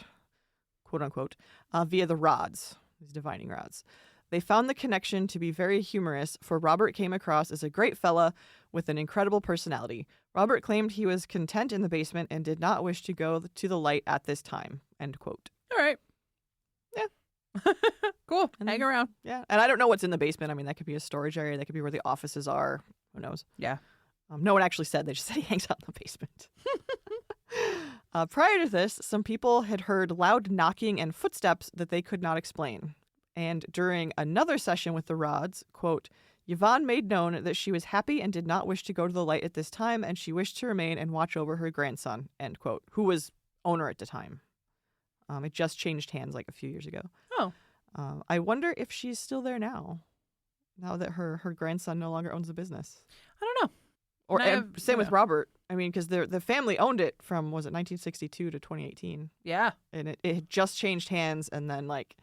A: quote unquote, via the rods, these divining rods. They found the connection to be very humorous, for Robert came across as a great fella with an incredible personality. Robert claimed he was content in the basement and did not wish to go to the light at this time, end quote.
B: All right.
A: Yeah.
B: Cool.
A: And
B: Hang around.
A: Yeah. And I don't know what's in the basement. I mean, that could be a storage area. That could be where the offices are. Who knows?
B: Yeah.
A: No one actually said. They just said he hangs out in the basement. Prior to this, some people had heard loud knocking and footsteps that they could not explain. And during another session with the rods, quote, Yvonne made known that she was happy and did not wish to go to the light at this time, and she wished to remain and watch over her grandson, end quote, who was owner at the time. It just changed hands like a few years ago.
B: Oh.
A: I wonder if she's still there now that her grandson no longer owns the business.
B: I don't know.
A: Or same with Robert. I mean, because the family owned it from, was it 1962 to 2018?
B: Yeah.
A: And it had just changed hands, and then like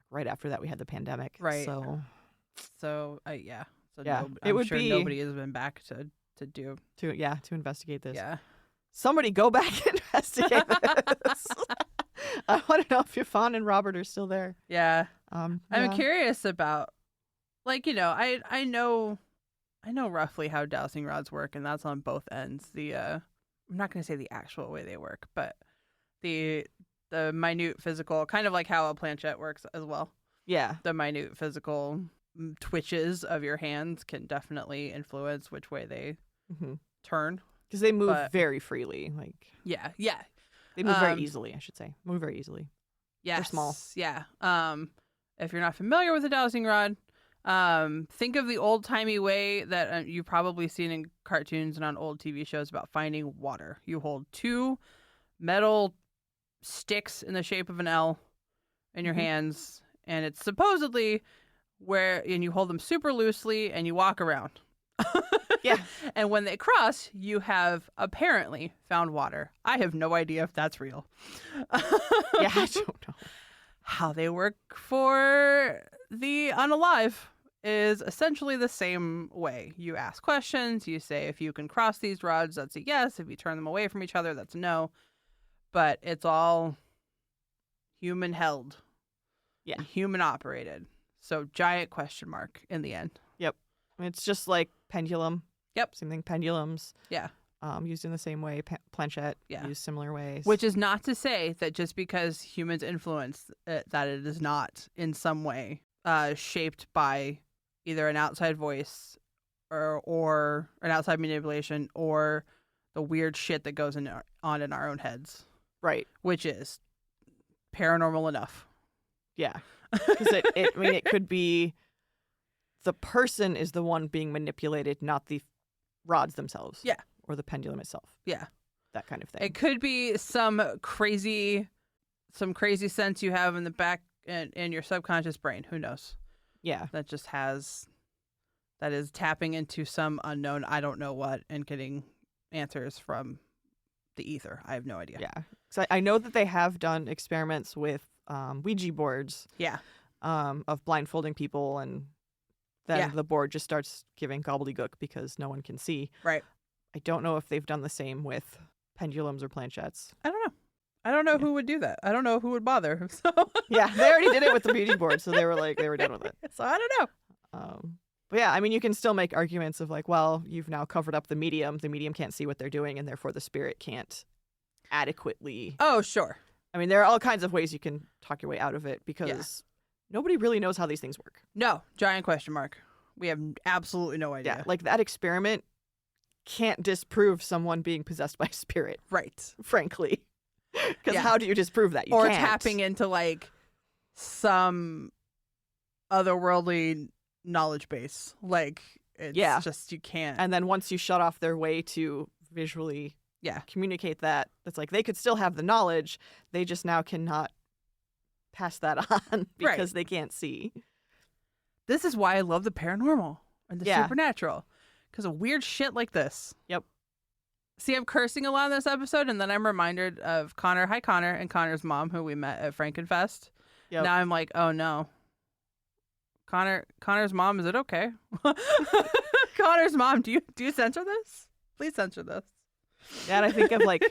A: right after that we had the pandemic.
B: Right.
A: So
B: yeah. So
A: yeah,
B: I'm sure nobody has been back to
A: investigate this.
B: Yeah.
A: Somebody go back and investigate this. I want to know if Yvonne and Robert are still there.
B: Yeah.
A: Yeah.
B: I'm curious about, like, I know roughly how dowsing rods work, and that's on both ends. I'm not going to say the actual way they work, but the minute physical, kind of like how a planchette works as well.
A: Yeah.
B: The minute physical twitches of your hands can definitely influence which way they turn.
A: Because they move very freely. Like
B: yeah.
A: They move very easily, I should say. Move very easily.
B: Yes.
A: They're small.
B: Yeah. If you're not familiar with a dowsing rod, think of the old-timey way that you've probably seen in cartoons and on old TV shows about finding water. You hold two metal sticks in the shape of an L in your hands, and it's supposedly and you hold them super loosely and you walk around.
A: Yeah.
B: And when they cross, you have apparently found water. I have no idea if that's real.
A: Yeah, I don't know.
B: How they work for the unalive is essentially the same way. You ask questions. You say, if you can cross these rods, that's a yes. If you turn them away from each other, that's a no. But it's all human held.
A: Yeah.
B: Human operated. So giant question mark in the end.
A: Yep. It's just like pendulum.
B: Yep.
A: Same thing. Pendulums.
B: Yeah.
A: Used in the same way. Planchette.
B: Yeah.
A: Used similar ways.
B: Which is not to say that just because humans influence it, that it is not in some way shaped by either an outside voice or an outside manipulation or the weird shit that goes on in our own heads.
A: Right.
B: Which is paranormal enough.
A: Yeah. Because it could be the person is the one being manipulated, not the rods themselves.
B: Yeah.
A: Or the pendulum itself.
B: Yeah.
A: That kind of thing.
B: It could be some crazy sense you have in the back in your subconscious brain. Who knows?
A: Yeah.
B: That is tapping into some unknown, I don't know what, and getting answers from the ether. I have no idea.
A: Yeah. So I know that they have done experiments with Ouija boards.
B: Yeah.
A: Of blindfolding people, and then the board just starts giving gobbledygook because no one can see.
B: Right.
A: I don't know if they've done the same with pendulums or planchettes.
B: I don't know who would do that. I don't know who would bother. So
A: yeah, they already did it with the Ouija board, so they were done with it.
B: So I don't know.
A: But yeah, I mean, you can still make arguments of like, well, you've now covered up the medium. The medium can't see what they're doing, and therefore the spirit can't adequately.
B: Oh, sure.
A: I mean, there are all kinds of ways you can talk your way out of it because nobody really knows how these things work.
B: No, giant question mark. We have absolutely no idea.
A: Yeah, like that experiment can't disprove someone being possessed by a spirit.
B: Right.
A: Frankly. Because how do you disprove that? You
B: or
A: can't.
B: Tapping into like some otherworldly knowledge base. Like, it's just, you can't.
A: And then once you shut off their way to visually communicate that, it's like they could still have the knowledge. They just now cannot pass that on because they can't see.
B: This is why I love the paranormal and the supernatural. Because of weird shit like this.
A: Yep.
B: See, I'm cursing a lot in this episode, and then I'm reminded of Connor. Hi, Connor, and Connor's mom, who we met at Frankenfest. Yep. Now I'm like, oh no. Connor's mom, is it okay? Connor's mom, do you censor this? Please censor this.
A: Yeah, and I think of like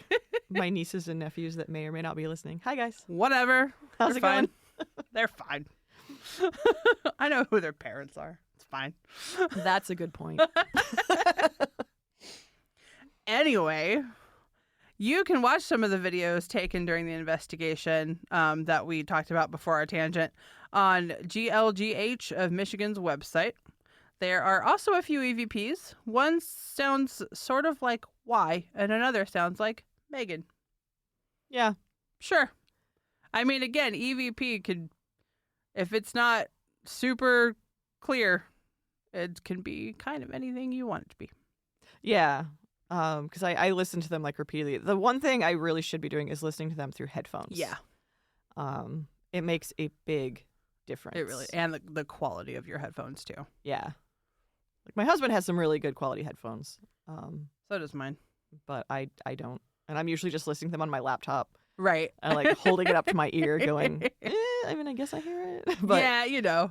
A: my nieces and nephews that may or may not be listening. Hi, guys.
B: Whatever.
A: How's it going?
B: They're fine. I know who their parents are. It's fine.
A: That's a good point.
B: Anyway, you can watch some of the videos taken during the investigation that we talked about before our tangent on GLGH of Michigan's website. There are also a few EVPs. One sounds sort of like Y, and another sounds like Megan.
A: Yeah.
B: Sure. I mean, again, EVP could, if it's not super clear, it can be kind of anything you want it to be.
A: Yeah. Because I listen to them like repeatedly. The one thing I really should be doing is listening to them through headphones.
B: Yeah.
A: It makes a big difference.
B: It really, and the quality of your headphones too.
A: Yeah. Like my husband has some really good quality headphones.
B: So does mine.
A: But I don't. And I'm usually just listening to them on my laptop.
B: Right.
A: And like holding it up to my ear going, I mean, I guess I hear it. But,
B: yeah, you know.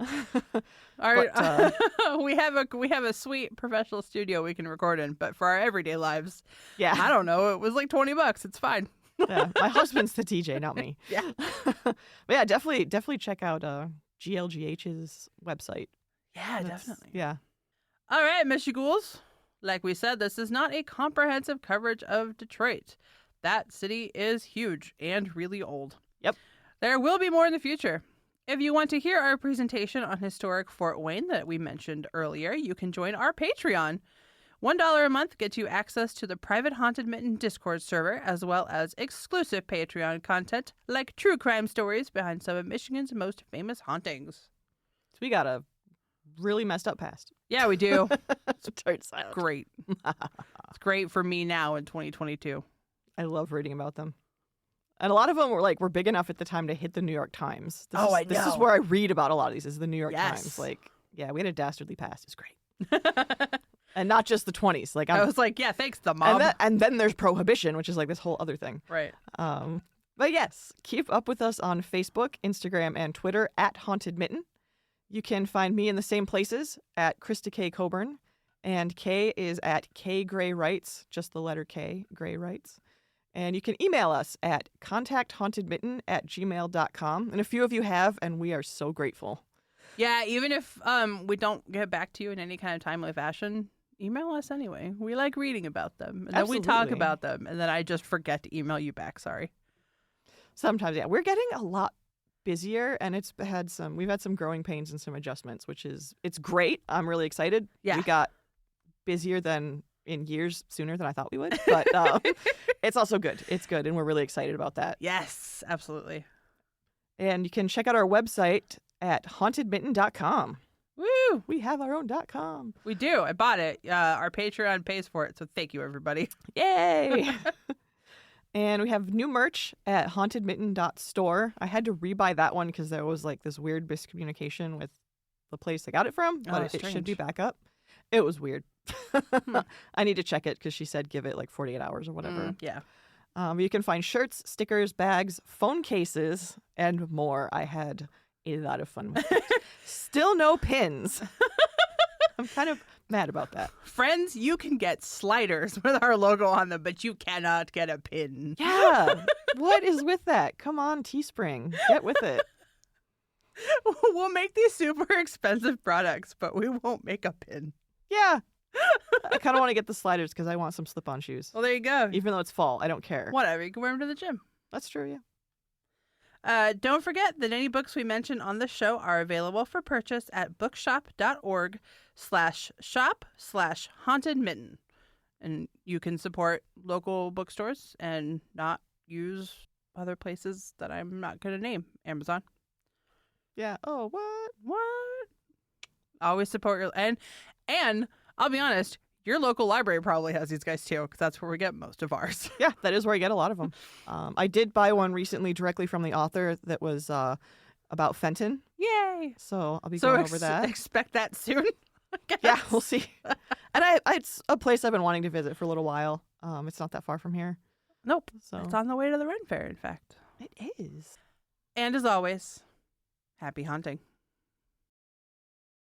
B: We have a sweet professional studio we can record in, but for our everyday lives,
A: yeah.
B: I don't know, it was like $20. It's fine.
A: Yeah. My husband's the DJ, not me.
B: Yeah.
A: But yeah, definitely check out GLGH's website.
B: Yeah, definitely.
A: Yeah.
B: All right, Miss Ghouls. Like we said, this is not a comprehensive coverage of Detroit. That city is huge and really old.
A: Yep.
B: There will be more in the future. If you want to hear our presentation on historic Fort Wayne that we mentioned earlier, you can join our Patreon. $1 a month gets you access to the private Haunted Mitten Discord server, as well as exclusive Patreon content like true crime stories behind some of Michigan's most famous hauntings.
A: So we got a really messed up past.
B: Yeah, we do.
A: It's
B: Great. It's great for me now in 2022.
A: I love reading about them. And a lot of them were big enough at the time to hit the New York Times.
B: I know.
A: This is where I read about a lot of these, is the New York
B: Yes.
A: Times. Like, yeah, we had a dastardly past. It's great. And not just the 20s. Like,
B: I was like, yeah, thanks, the mob.
A: And then there's Prohibition, which is like this whole other thing.
B: Right.
A: But yes, keep up with us on Facebook, Instagram, and Twitter at Haunted Mitten. You can find me in the same places at Krista K. Coburn. And K is at K Gray Writes, just the letter K, Gray Writes. And you can email us at contacthauntedmitten@gmail.com. And a few of you have, and we are so grateful.
B: Yeah, even if we don't get back to you in any kind of timely fashion, email us anyway. We like reading about them. And then we talk
A: Absolutely.
B: about them, and then I just forget to email you back. Sorry.
A: Sometimes, yeah. We're getting a lot busier, and we've had some growing pains and some adjustments, it's great. I'm really excited.
B: Yeah.
A: We got busier than in years sooner than I thought we would, but it's also good. It's good, and we're really excited about that.
B: Yes, absolutely.
A: And you can check out our website at hauntedmitten.com.
B: Woo!
A: We have our own .com.
B: We do. I bought it. Our Patreon pays for it, so thank you, everybody.
A: Yay! And we have new merch at hauntedmitten.store. I had to rebuy that one because there was like this weird miscommunication with the place I got it from, but it should be back up. It was weird. I need to check it because she said give it like 48 hours or whatever.
B: Yeah.
A: You can find shirts, stickers, bags, phone cases, and more. I had a lot of fun with it. Still no pins. I'm kind of mad about that.
B: Friends, you can get sliders with our logo on them, but you cannot get a pin.
A: Yeah. What is with that? Come on, Teespring. Get with it.
B: We'll make these super expensive products, but we won't make a pin.
A: Yeah. I kind of want to get the sliders because I want some slip-on shoes.
B: Well, there you go.
A: Even though it's fall, I don't care.
B: Whatever. You can wear them to the gym.
A: That's true, yeah.
B: Don't forget that any books we mention on the show are available for purchase at bookshop.org/shop/hauntedmitten. And you can support local bookstores and not use other places that I'm not going to name. Amazon.
A: Yeah. Oh, what?
B: What? Always support your... And I'll be honest, your local library probably has these guys too, because that's where we get most of ours.
A: Yeah, that is where I get a lot of them. I did buy one recently directly from the author that was about Fenton.
B: Yay!
A: So I'll be going over that.
B: Expect that soon.
A: Yeah, we'll see. And it's a place I've been wanting to visit for a little while. It's not that far from here.
B: Nope.
A: So
B: It's on the way to the Ren Fair, in fact.
A: it is.
B: And as always, happy hunting.